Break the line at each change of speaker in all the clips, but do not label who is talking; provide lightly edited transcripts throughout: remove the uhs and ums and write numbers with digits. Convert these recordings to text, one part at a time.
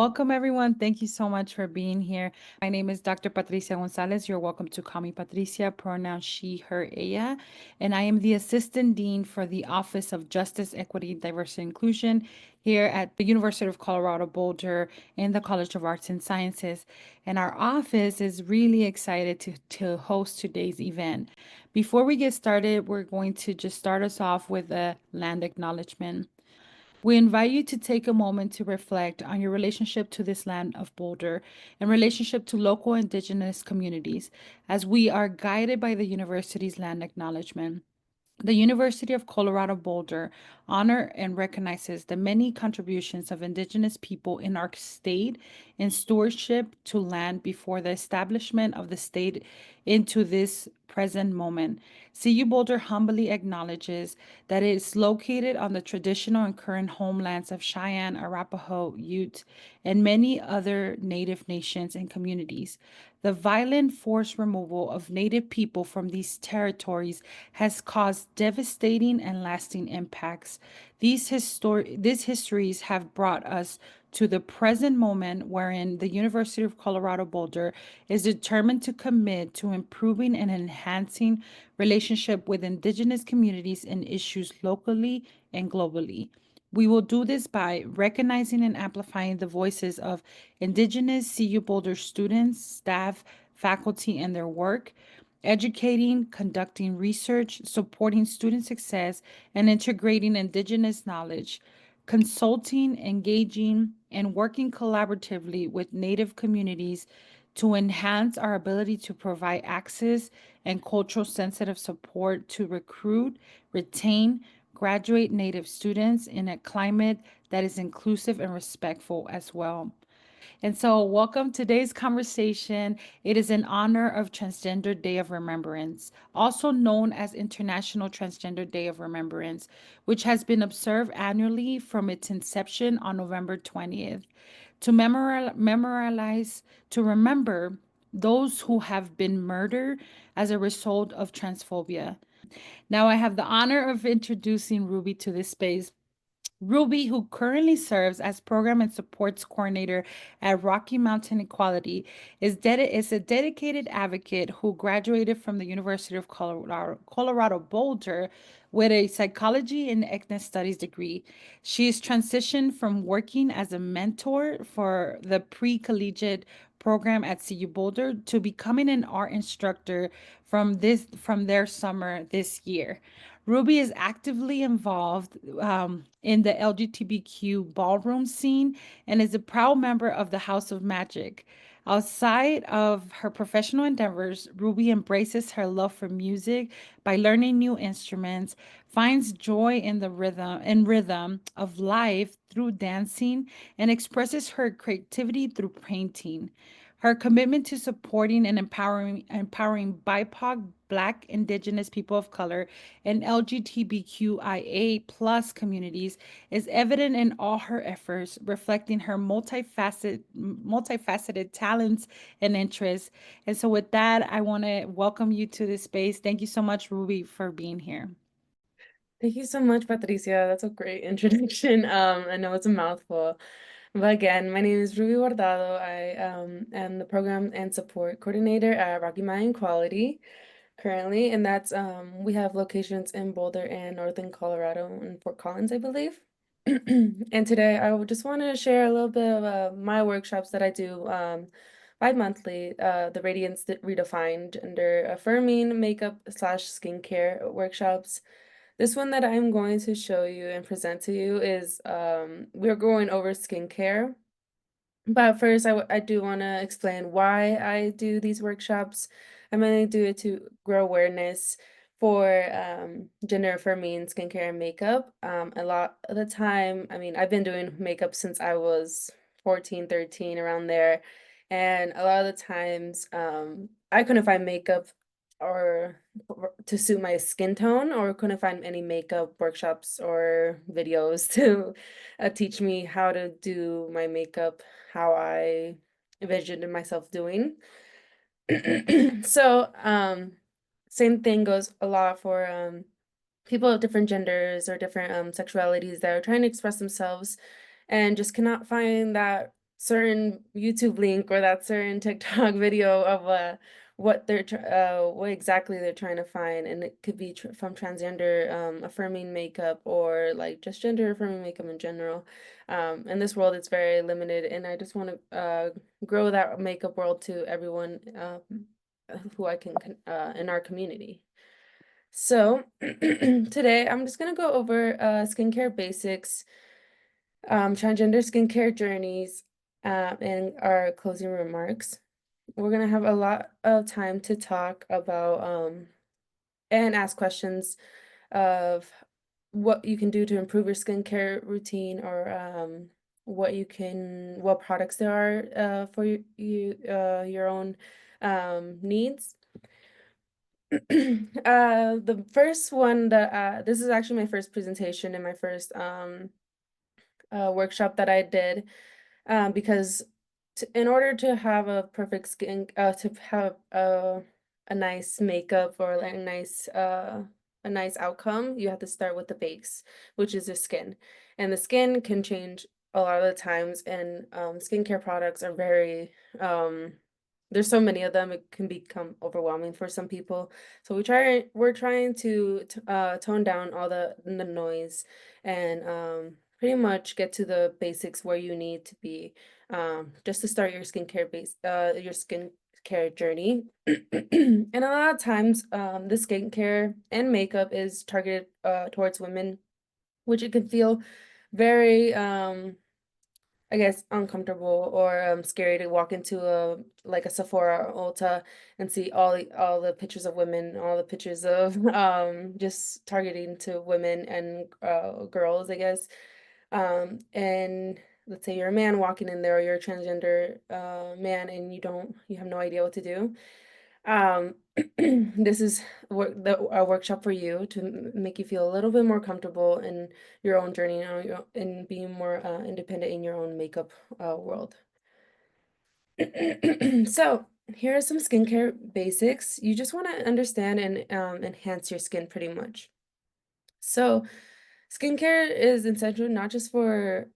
Welcome, everyone. Thank you so much for being here. My name is Dr. Patricia Gonzalez. You're welcome to call me Patricia, pronoun she, her, ella. And I am the Assistant Dean for the Office of Justice, Equity, Diversity, and Inclusion here at the University of Colorado Boulder in the College of Arts and Sciences. And our office is really excited to host today's event. Before we get started, we're going to just start us off with a land acknowledgement. We invite you to take a moment to reflect on your relationship to this land of Boulder and relationship to local indigenous communities as we are guided by the university's land acknowledgement. The University of Colorado Boulder honor and recognizes the many contributions of Indigenous people in our state in stewardship to land before the establishment of the state into this present moment. CU Boulder humbly acknowledges that it is located on the traditional and current homelands of Cheyenne, Arapaho, Ute, and many other Native nations and communities. The violent forced removal of Native people from these territories has caused devastating and lasting impacts. These histories have brought us to the present moment wherein the University of Colorado Boulder is determined to commit to improving and enhancing relationship with Indigenous communities and issues locally and globally. We will do this by recognizing and amplifying the voices of Indigenous CU Boulder students, staff, faculty, and their work, educating, conducting research, supporting student success, and integrating Indigenous knowledge, consulting, engaging, and working collaboratively with Native communities to enhance our ability to provide access and cultural sensitive support to recruit, retain, graduate Native students in a climate that is inclusive and respectful as well. And so, welcome to today's conversation. It is in honor of Transgender Day of Remembrance, also known as International Transgender Day of Remembrance, which has been observed annually from its inception on November 20th to remember those who have been murdered as a result of transphobia. Now, I have the honor of introducing Ruby to this space. Ruby, who currently serves as Program and Supports Coordinator at Rocky Mountain Equality, is a dedicated advocate who graduated from the University of Colorado Boulder with a psychology and ethnic studies degree. She is transitioned from working as a mentor for the pre-collegiate program at CU Boulder to becoming an art instructor from their summer this year. Ruby is actively involved in the LGBTQ ballroom scene and is a proud member of the House of Magic. Outside of her professional endeavors, Ruby embraces her love for music by learning new instruments, finds joy in the rhythm of life through dancing, and expresses her creativity through painting. Her commitment to supporting and empowering BIPOC, Black, Indigenous people of color, and LGBTQIA plus communities is evident in all her efforts, reflecting her multifaceted talents and interests. And so, with that, I want to welcome you to this space. Thank you so much, Ruby, for being here.
Thank you so much, Patricia. That's a great introduction. I know it's a mouthful. But again, my name is Ruby Guardado. I am the Program and Support Coordinator at Rocky Mountain Quality currently, and that's we have locations in Boulder and Northern Colorado and Fort Collins, I believe. And today I would just want to share a little bit of my workshops that I do bi-monthly, the Radiance Redefined under affirming makeup slash skincare workshops. This one that I'm going to show you and present to you is we're going over skincare. But first, I do want to explain why I do these workshops. I'm going to do it to grow awareness for gender affirming skincare and makeup. A lot of the time, I mean, I've been doing makeup since I was 14, 13, around there. And a lot of the times, I couldn't find makeup or to suit my skin tone, or couldn't find any makeup workshops or videos to teach me how to do my makeup how I envisioned myself doing. So, same thing goes a lot for people of different genders or different sexualities that are trying to express themselves and just cannot find that certain YouTube link or that certain TikTok video of what exactly they're trying to find, and it could be from transgender affirming makeup or like just gender affirming makeup in general. In this world, it's very limited, and I just want to grow that makeup world to everyone who I can in our community. So today I'm just gonna go over skincare basics, transgender skincare journeys, and our closing remarks. We're gonna have a lot of time to talk about and ask questions of what you can do to improve your skincare routine or what products there are for your own needs. The first one that this is actually my first presentation and my first workshop that I did, because in order to have a perfect to have a nice makeup or like a nice outcome, you have to start with the base, which is your skin, and the skin can change a lot of the times, and skincare products are very there's so many of them, it can become overwhelming for some people. So we're trying to tone down all the noise and pretty much get to the basics where you need to be just to start your skincare journey. And a lot of times the skincare and makeup is targeted towards women, which it can feel very I guess uncomfortable or scary to walk into a Sephora or Ulta and see all the pictures of women, all the pictures of just targeting to women and girls, I guess. And let's say you're a man walking in there, or you're a transgender man, and you have no idea what to do. Um, this is a workshop for you to make you feel a little bit more comfortable in your own journey and in being more independent in your own makeup world. So here are some skincare basics. You just want to understand and enhance your skin pretty much. So skincare is essential not just for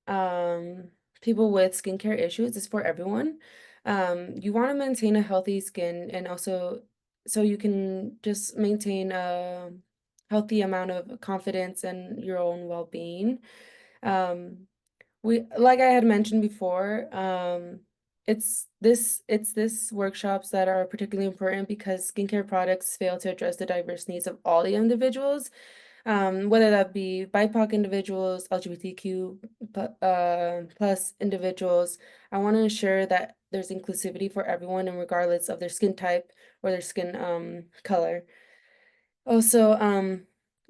um, people with skincare issues, it's for everyone. You want to maintain a healthy skin and also so you can just maintain a healthy amount of confidence and your own well-being. Um, like I had mentioned before, it's this workshops that are particularly important because skincare products fail to address the diverse needs of all the individuals, whether that be BIPOC individuals, LGBTQ plus individuals. I want to ensure that there's inclusivity for everyone, and regardless of their skin type or their skin color. Also,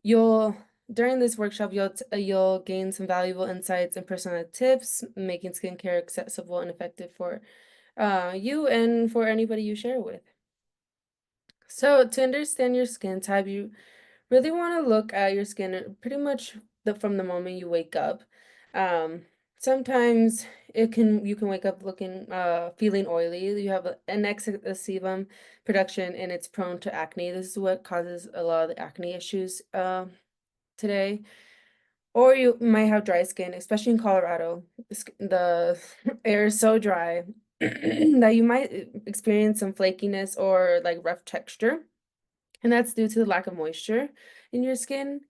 you'll during this workshop you'll gain some valuable insights and personal tips, making skincare accessible and effective for you and for anybody you share with. So to understand your skin type, you really want to look at your skin pretty much from the moment you wake up. Um, Sometimes you can wake up looking feeling oily. You have an excess sebum production and it's prone to acne. This is what causes a lot of the acne issues today. Or you might have dry skin, especially in Colorado. The air is so dry that you might experience some flakiness or like rough texture, and that's due to the lack of moisture in your skin.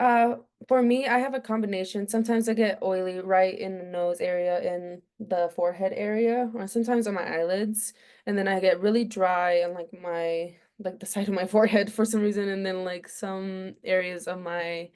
Uh, for me, I have a combination. Sometimes I get oily right in the nose area and the forehead area, or sometimes on my eyelids, and then I get really dry on like the side of my forehead for some reason, and then like some areas of my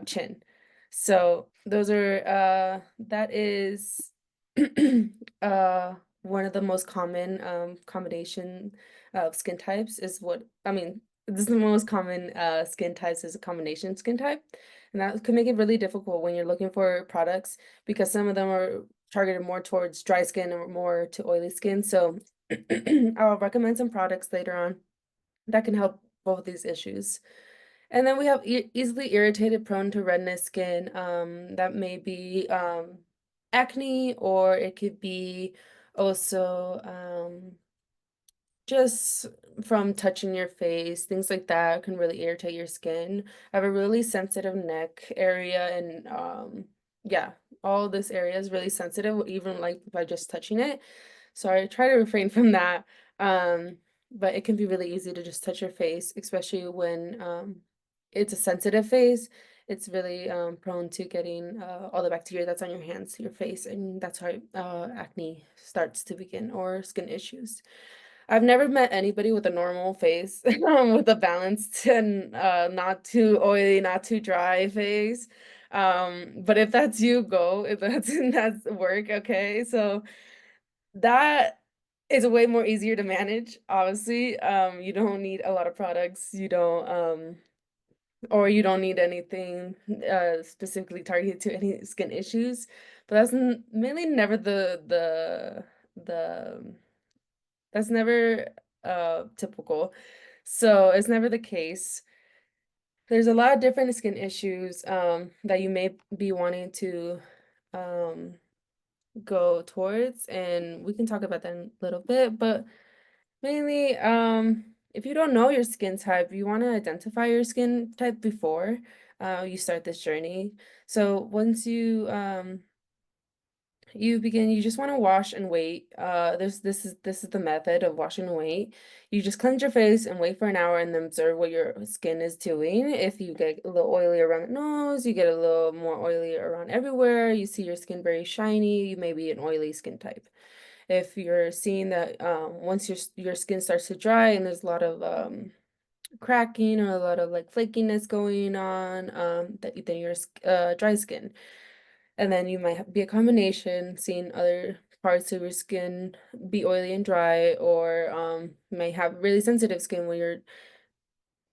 chin. So those are that is one of the most common combination of skin types is what I mean this is the most common skin types is a combination skin type. And that can make it really difficult when you're looking for products because some of them are targeted more towards dry skin or more to oily skin. So I'll recommend some products later on that can help both these issues. And then we have easily irritated, prone to redness skin. That may be acne, or it could be also just from touching your face, things like that can really irritate your skin. I have a really sensitive neck area and yeah, all this area is really sensitive, even like by just touching it. So I try to refrain from that. Um, but it can be really easy to just touch your face, especially when it's a sensitive face. It's really prone to getting all the bacteria that's on your hands to your face, and that's how acne starts to begin or skin issues. I've never met anybody with a normal face, with a balanced and not too oily, not too dry face. But if that's you, go. If that's work, okay. So that is way more easier to manage, obviously. You don't need a lot of products. You don't or you don't need anything specifically targeted to any skin issues. But that's mainly never the that's never typical. So it's never the case. There's a lot of different skin issues that you may be wanting to um go towards, and we can talk about that in a little bit, but mainly if you don't know your skin type, you want to identify your skin type before you start this journey. So once you just want to wash and wait. This is the method of wash and wait. You just cleanse your face and wait for an hour and then observe what your skin is doing. If you get a little oily around the nose, you get a little more oily around everywhere, you see your skin very shiny, you may be an oily skin type. If you're seeing that once your skin starts to dry and there's a lot of cracking or a lot of like flakiness going on, then you're dry skin. And then you might be a combination, seeing other parts of your skin be oily and dry, or you may have really sensitive skin where you're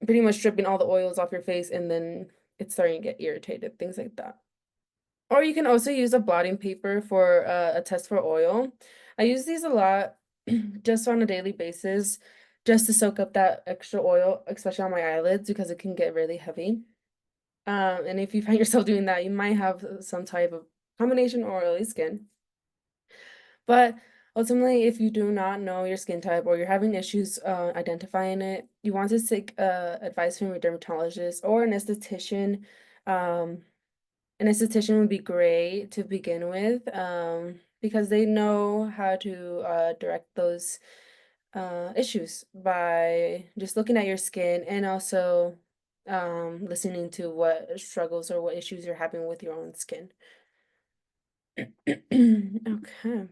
pretty much stripping all the oils off your face and then it's starting to get irritated, things like that. Or you can also use a blotting paper for a test for oil. I use these a lot just on a daily basis, just to soak up that extra oil, especially on my eyelids, because it can get really heavy. And if you find yourself doing that, you might have some type of combination or oily skin. But ultimately, if you do not know your skin type or you're having issues identifying it, you want to seek advice from your dermatologist or an esthetician. Um, an esthetician would be great to begin with, because they know how to direct those issues by just looking at your skin and also listening to what struggles or what issues you're having with your own skin. Okay,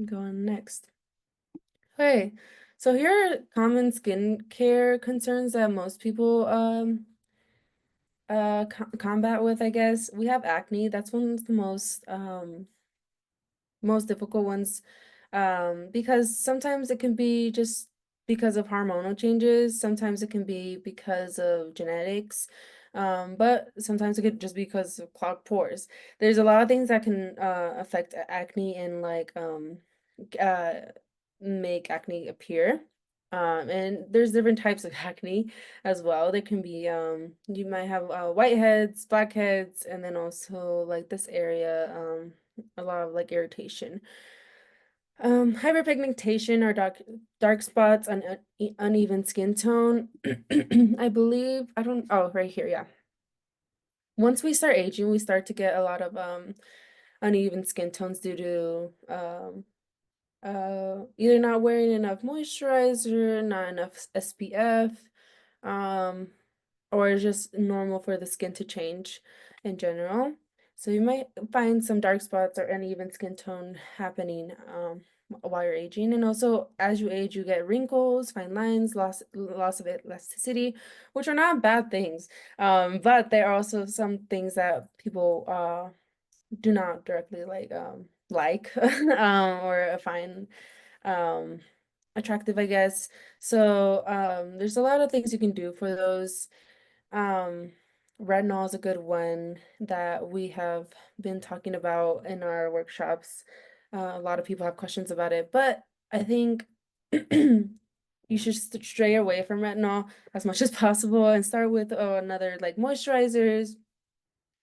going next. Okay, so here are common skincare concerns that most people combat with, I guess. We have acne. That's one of the most difficult ones, because sometimes it can be just because of hormonal changes, sometimes it can be because of genetics, but sometimes it could just be because of clogged pores. There's a lot of things that can affect acne and like uh, make acne appear. And there's different types of acne as well. There can be you might have whiteheads, blackheads, and then also like this area a lot of like irritation. Hyperpigmentation or dark spots on uneven skin tone. I believe I don't oh right here, yeah. Once we start aging, we start to get a lot of uneven skin tones due to either not wearing enough moisturizer, not enough SPF, um, or it's just normal for the skin to change in general. So you might find some dark spots or uneven skin tone happening while you're aging. And also as you age, you get wrinkles, fine lines, loss of elasticity, which are not bad things. But there are also some things that people do not directly like or find um attractive, I guess. So there's a lot of things you can do for those. um, Retinol is a good one that we have been talking about in our workshops. A lot of people have questions about it, but I think you should stray away from retinol as much as possible and start with another like moisturizers.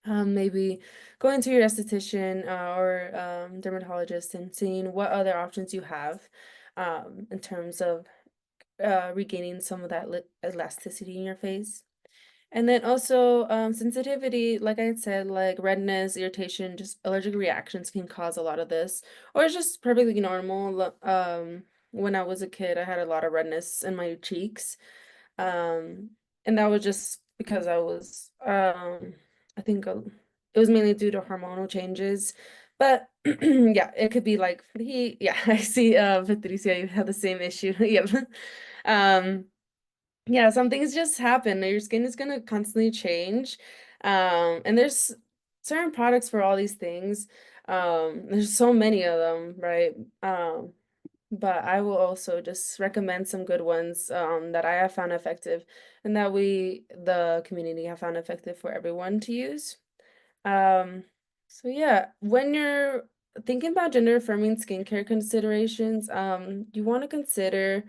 Maybe going to your esthetician or dermatologist and seeing what other options you have in terms of regaining some of that elasticity in your face. And then also sensitivity, like I said, like redness, irritation, just allergic reactions can cause a lot of this, or it's just perfectly normal. When I was a kid, I had a lot of redness in my cheeks, um, and that was just because I think it was mainly due to hormonal changes. But yeah, it could be like he, yeah, I see, Patricia, you have the same issue. Yep. Um, yeah, some things just happen. Your skin is gonna constantly change. And there's certain products for all these things. There's so many of them, right? Um, but I will also just recommend some good ones that I have found effective and that the community, have found effective for everyone to use. Um, so yeah, when you're thinking about gender affirming skincare considerations, you want to consider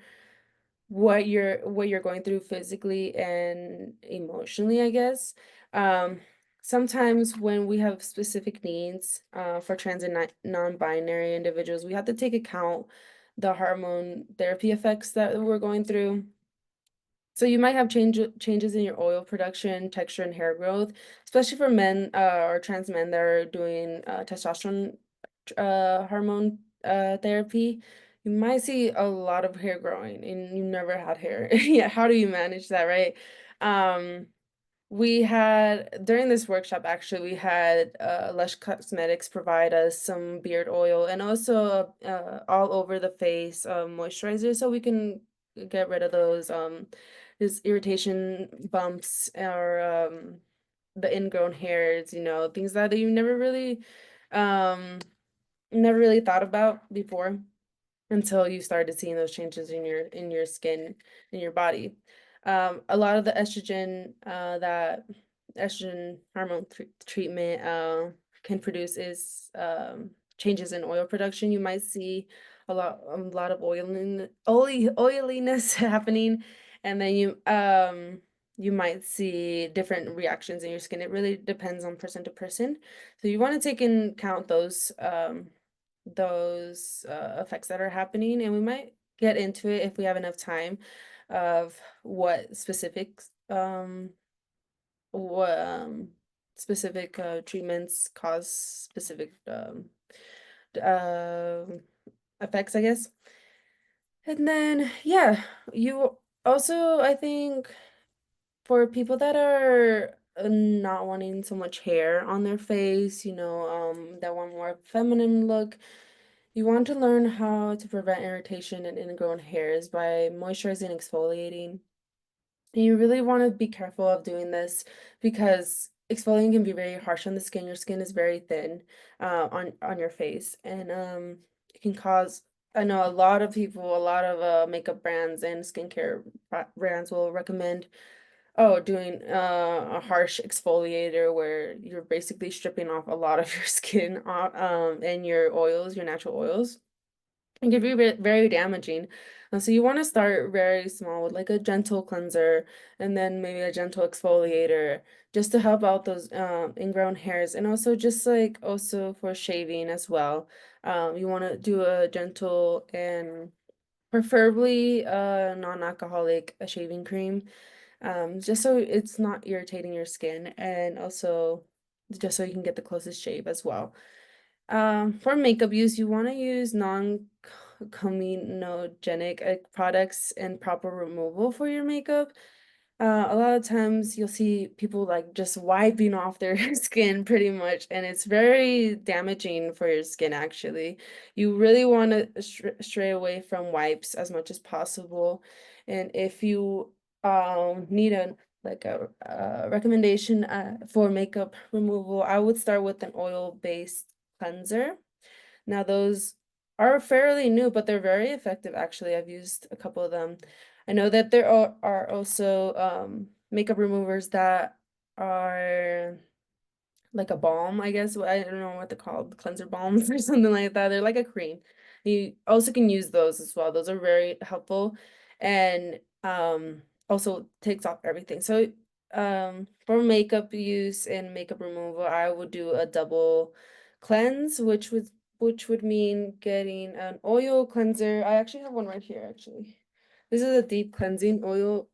what you're going through physically and emotionally, I guess. Um, Sometimes when we have specific needs for trans and non-binary individuals, we have to take account the hormone therapy effects that we're going through. So you might have changes in your oil production, texture, and hair growth, especially for men or trans men that are doing testosterone hormone therapy. You might see a lot of hair growing, and you never had hair. Yeah, how do you manage that, right? Um, we had during this workshop, actually, we had Lush Cosmetics provide us some beard oil and also all over the face moisturizer, so we can get rid of those this irritation bumps or the ingrown hairs, things that you um never really thought about before until you started seeing those changes in your skin, in your body. A lot of the that estrogen hormone treatment can produce is changes in oil production. You might see a lot of oiliness happening, and then you might see different reactions in your skin. It really depends on person to person. So you want to take in count those effects that are happening, and we might get into it if we have enough time of what specific treatments cause specific d- um effects, I guess. And then yeah, you also, I think, for people that are not wanting so much hair on their face, that want more feminine look, you want to learn how to prevent irritation and ingrown hairs by moisturizing and exfoliating. And you really want to be careful of doing this because exfoliating can be very harsh on the skin. Your skin is very thin on your face, and it can cause. I know a lot of people, a lot of makeup brands and skincare brands will recommend doing a harsh exfoliator where you're basically stripping off a lot of your skin and your oils, your natural oils. It can be very damaging. So you want to start very small with like a gentle cleanser and then maybe a gentle exfoliator just to help out those ingrown hairs, and also just like also for shaving as well. You want to do a gentle and preferably non-alcoholic shaving cream, just so it's not irritating your skin, and also just so you can get the closest shave as well. For makeup use, you want to use non-comedogenic products and proper removal for your makeup. A lot of times you'll see people like just wiping off their skin pretty much, and it's very damaging for your skin actually. You really want to stray away from wipes as much as possible. And if you need a recommendation for makeup removal, I would start with an oil-based cleanser. Now those are fairly new, but they're very effective actually. I've used a couple of them. I know that there are also makeup removers that are like a balm, I guess. I don't know what they're called, cleanser balms or something like that. They're like a cream. You also can use those as well. Those are very helpful and also takes off everything. So for makeup use and makeup removal, I would do a double cleanse, which would mean getting an oil cleanser. I actually have one right here actually. This is a deep cleansing oil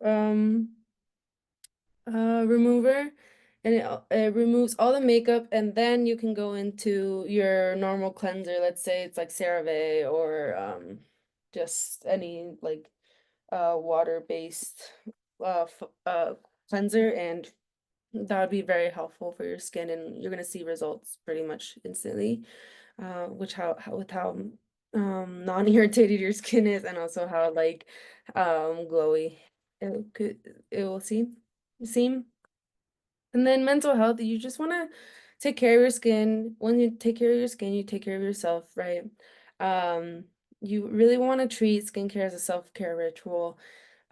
remover, and it removes all the makeup, and then you can go into your normal cleanser. Let's say it's like CeraVe or just any like water-based cleanser, and that would be very helpful for your skin, and you're gonna see results pretty much instantly. Which how with how non-irritated your skin is, and also how like glowy it will seem. And then mental health, you just want to take care of your skin. When you take care of your skin, you take care of yourself, right? Um, you really want to treat skincare as a self-care ritual.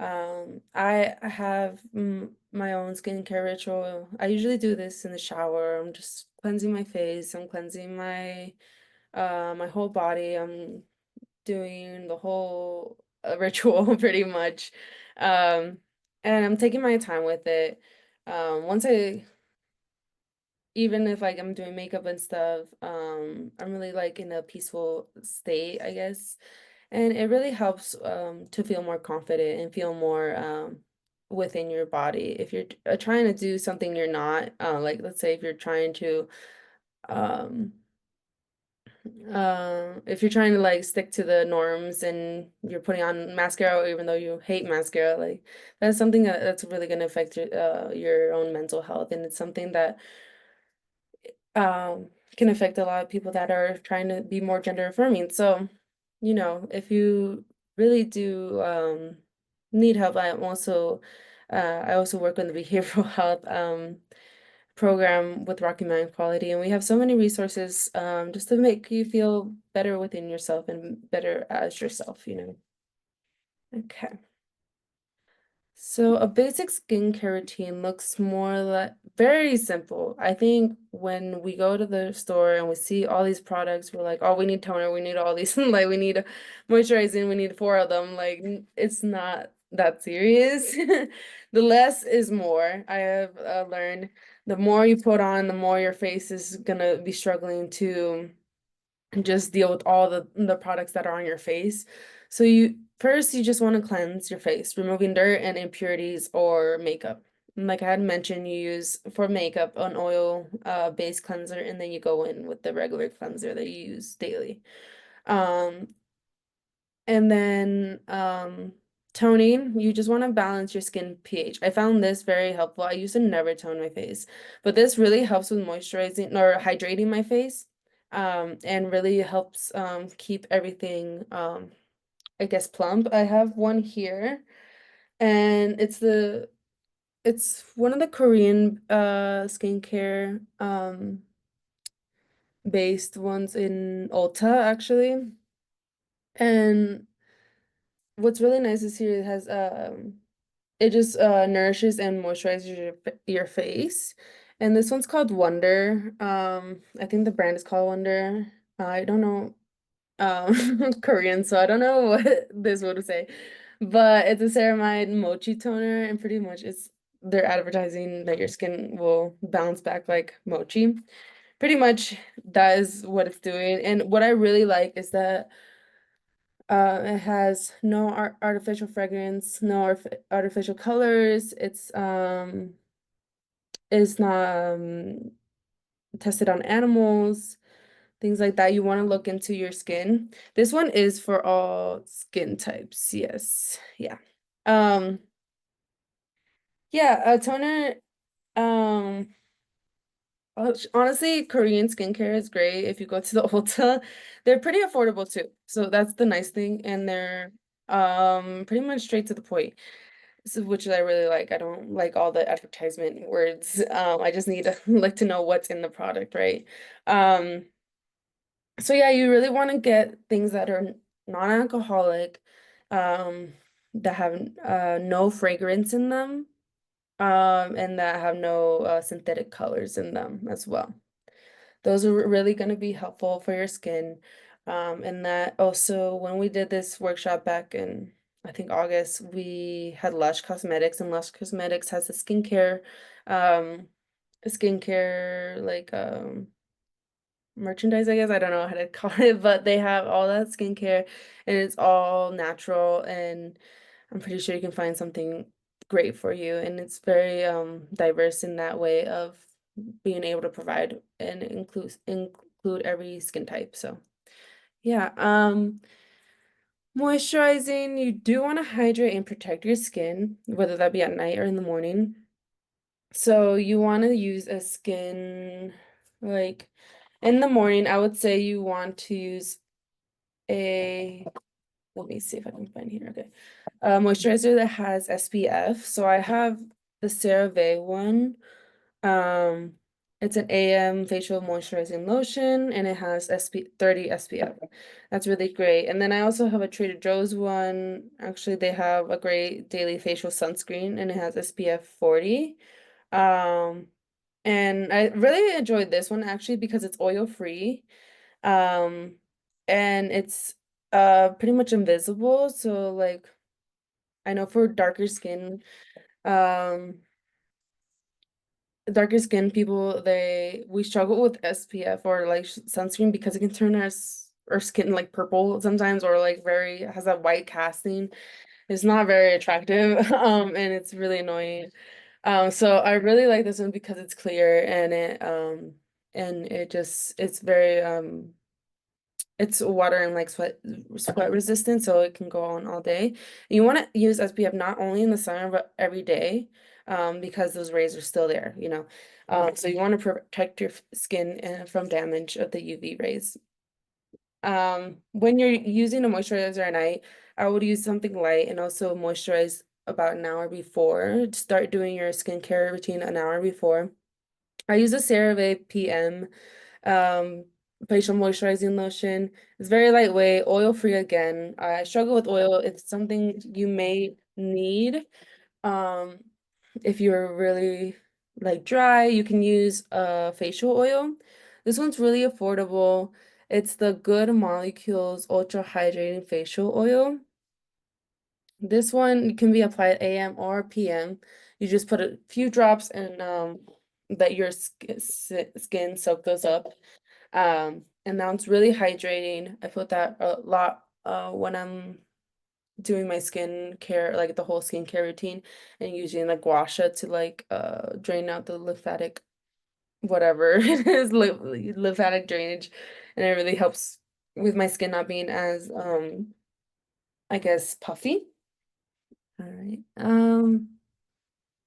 I have my own skincare ritual. I usually do this in the shower. I'm just cleansing my face. I'm cleansing my whole body. I'm doing the whole ritual pretty much. Um, and I'm taking my time with it. Once I even if like I'm doing makeup and stuff, I'm really like in a peaceful state, I guess. And it really helps to feel more confident and feel more within your body. If you're trying to do something you're not, like let's say if you're trying to um if you're trying to like stick to the norms and you're putting on mascara even though you hate mascara, like that's something that's really going to affect your own mental health, and it's something that can affect a lot of people that are trying to be more gender affirming. So, if you really do need help, I also work in the behavioral health program with Rocky Mountain Quality, and we have so many resources just to make you feel better within yourself and better as yourself. Okay. So a basic skincare routine looks more like very simple. I think when we go to the store and we see all these products, we're like, oh, we need toner, we need all these, like we need moisturizing, we need four of them. Like it's not that serious. The less is more. I have learned the more you put on, the more your face is gonna be struggling to just deal with all the products that are on your face. So you just want to cleanse your face, removing dirt and impurities or makeup. And like I had mentioned, you use for makeup an oil based cleanser, and then you go in with the regular cleanser that you use daily. Um, and then toning, you just want to balance your skin pH. I found this very helpful. I used to never tone my face, but this really helps with moisturizing or hydrating my face, and really helps keep everything, I guess, plump. I have one here, and it's one of the Korean skincare based ones in Ulta actually. And what's really nice is here it has it just nourishes and moisturizes your face. And this one's called Wonder. I think the brand is called Wonder. I don't know Korean, so I don't know what this would say. But it's a ceramide mochi toner, and pretty much they're advertising that your skin will bounce back like mochi. Pretty much that is what it's doing. And what I really like is that it has no artificial fragrance, no artificial colors. It's not tested on animals, things like that. You want to look into your skin. This one is for all skin types. Yes. Yeah. Um, yeah, a toner, um, honestly, Korean skincare is great if you go to the Ulta. They're pretty affordable too. So that's the nice thing. And they're pretty much straight to the point. So, which I really like. I don't like all the advertisement words. I just need to like to know what's in the product, right? Um, so yeah, you really want to get things that are non-alcoholic, um, that have no fragrance in them, and that have no synthetic colors in them as well. Those are really going to be helpful for your skin. And that also, when we did this workshop back in, I think August, we had Lush Cosmetics, and Lush Cosmetics has um, a skincare like merchandise, I guess. I don't know how to call it, but they have all that skincare, and it's all natural, and I'm pretty sure you can find something great for you, and it's very diverse in that way of being able to provide and include every skin type. So yeah, moisturizing, you do want to hydrate and protect your skin, whether that be at night or in the morning. So you want to use a skin, like in the morning, I would say you want to use a, let me see if I can find here. Okay. Moisturizer that has SPF. So I have the CeraVe one. Um, it's an AM facial moisturizing lotion and it has 30 SPF. That's really great. And then I also have a Trader Joe's one. Actually, they have a great daily facial sunscreen and it has SPF 40. Um, and I really enjoyed this one actually because it's oil free. Um, and it's pretty much invisible. So like I know for um darker skin people, we struggle with SPF or like sunscreen because it can turn our skin like purple sometimes or like very has that white casting. It's not very attractive and it's really annoying. So I really like this one because it's clear and it just it's very it's water and like sweat resistant, so it can go on all day. You want to use SPF not only in the summer but every day, because those rays are still there, you know. So you want to protect your skin from damage of the UV rays. When you're using a moisturizer at night, I would use something light and also moisturize about an hour before. Start doing your skincare routine an hour before. I use a CeraVe PM um facial moisturizing lotion. It's very lightweight, oil free again. I struggle with oil. It's something you may need um if you're really like dry. You can use facial oil. This one's really affordable. It's the Good Molecules Ultra Hydrating Facial Oil. This one can be applied AM or PM. You just put a few drops and let your skin soak those up. And now it's really hydrating. I put that a lot when I'm doing my skin care, like the whole skincare routine, and using like gua sha to like drain out the lymphatic whatever it is, lymphatic drainage, and it really helps with my skin not being as I guess puffy. All right.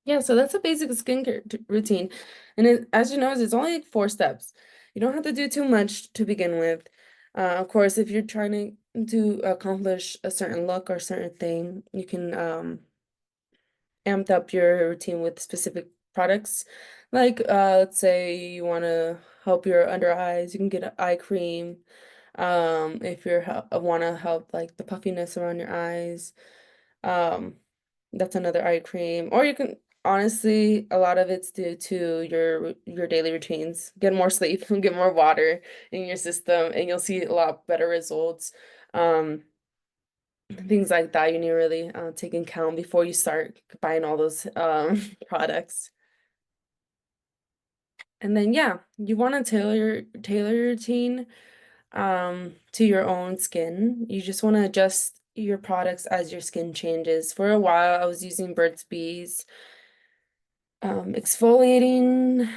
Yeah, so that's a basic skincare routine. And as you know, it's only like 4 steps. You don't have to do too much to begin with. Of course, if you're trying to accomplish a certain look or certain thing, you can amp up your routine with specific products. Like, let's say you want to help your under eyes, you can get an eye cream. If you're want to help like the puffiness around your eyes. Um, that's another eye cream. Or you can honestly, a lot of it's due to your daily routines. Get more sleep, get more water in your system, and you'll see a lot better results. Um, things like that you need to really take in account before you start buying all those products. And then yeah, you want to tailor your routine to your own skin. You just want to adjust your products as your skin changes. For a while, I was using Burt's Bees exfoliating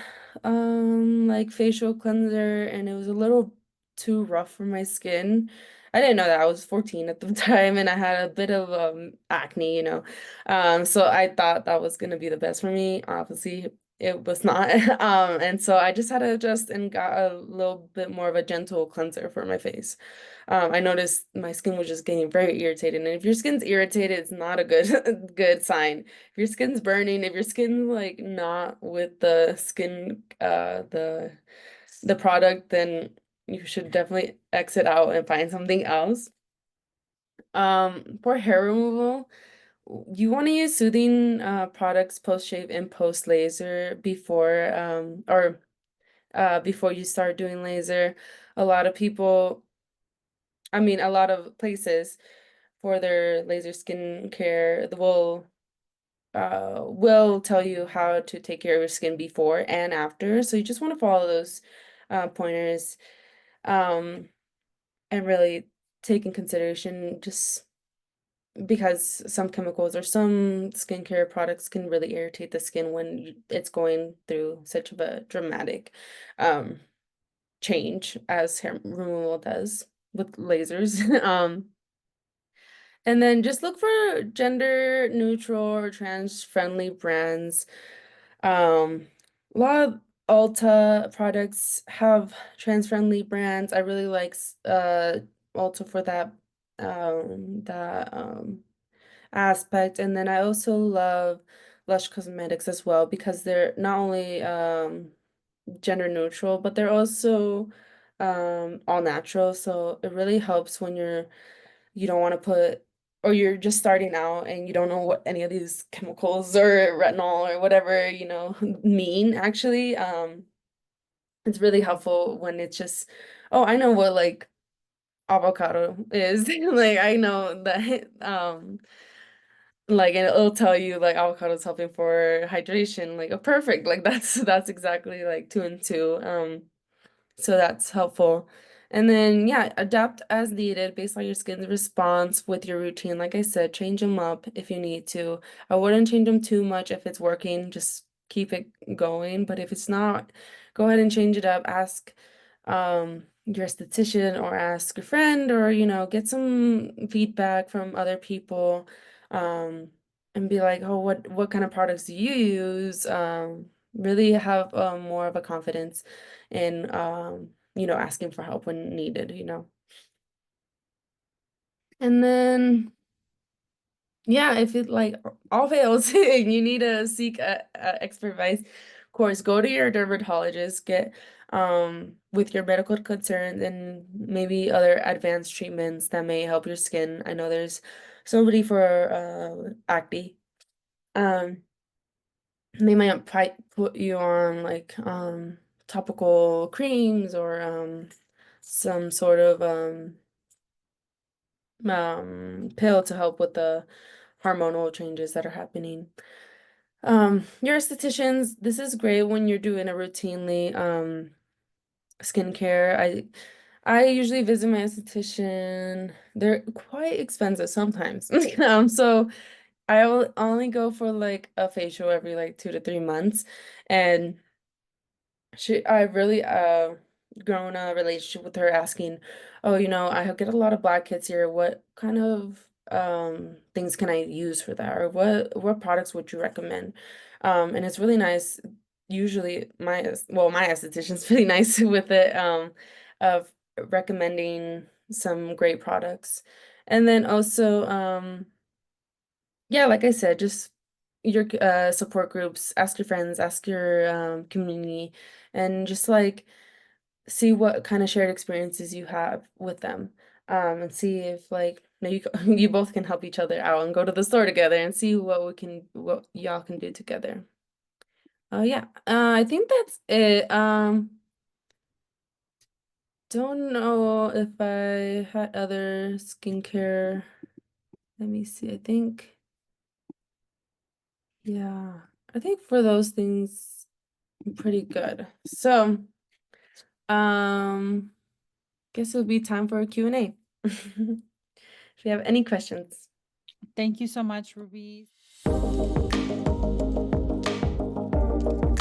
like facial cleanser, and it was a little too rough for my skin. I didn't know that. I was 14 at the time and I had a bit of acne, you know. So I thought that was gonna be the best for me. Obviously, it was not. And so I just had to adjust and got a little bit more of a gentle cleanser for my face. I noticed my skin was just getting very irritated. And if your skin's irritated, it's not a good good sign. If your skin's burning, if your skin's like not with the skin the product, then you should definitely exit out and find something else. For hair removal, you want to use soothing products post shave and post laser before you start doing laser. A lot of people, I mean, a lot of places for their laser skin care will tell you how to take care of your skin before and after. So you just want to follow those pointers um, and really take in consideration just because some chemicals or some skincare products can really irritate the skin when it's going through such of a dramatic um, change as hair removal does with lasers. And then just look for gender neutral or trans friendly brands. A lot of Ulta products have trans friendly brands. I really like Ulta for that aspect. And then I also love Lush Cosmetics as well because they're not only gender neutral, but they're also all natural. So it really helps when you don't want to put or you're just starting out and you don't know what any of these chemicals or retinol or whatever, mean actually. It's really helpful when it's just, oh, I know what like avocado is. Like I know that like and it'll tell you like avocado's helping for hydration, like oh perfect. Like that's exactly like two and two. So that's helpful. And then, yeah, adapt as needed based on your skin's response with your routine. Like I said, change them up if you need to. I wouldn't change them too much if it's working, just keep it going. But if it's not, go ahead and change it up. Ask your esthetician or ask your friend or, get some feedback from other people. And be like, oh, what kind of products do you use? Really have more of a confidence in asking for help when needed. And then yeah, if it like all fails and you need to seek a expert advice, of course, go to your dermatologist, get with your medical concerns and maybe other advanced treatments that may help your skin. I know there's somebody for acne. Um they might put you on like topical creams or some sort of pill to help with the hormonal changes that are happening. Your estheticians, this is great when you're doing a routinely skincare. I usually visit my esthetician. They're quite expensive sometimes. So I will only go for like a facial every like 2 to 3 months. And I really grown a relationship with her asking, oh, I get a lot of black kids here. What kind of things can I use for that? Or what products would you recommend? And it's really nice. Usually my esthetician's really nice with it, of recommending some great products. And then also, yeah, like I said, just your support groups, ask your friends, ask your community, and just like see what kind of shared experiences you have with them. And see if like you you both can help each other out and go to the store together and see what y'all can do together. Oh yeah. I think that's it. Don't know if I had other skincare. Let me see. Yeah, I think for those things, I'm pretty good. So, um, guess it'll be time for a Q&A. If you have any questions.
Thank you so much, Ruby.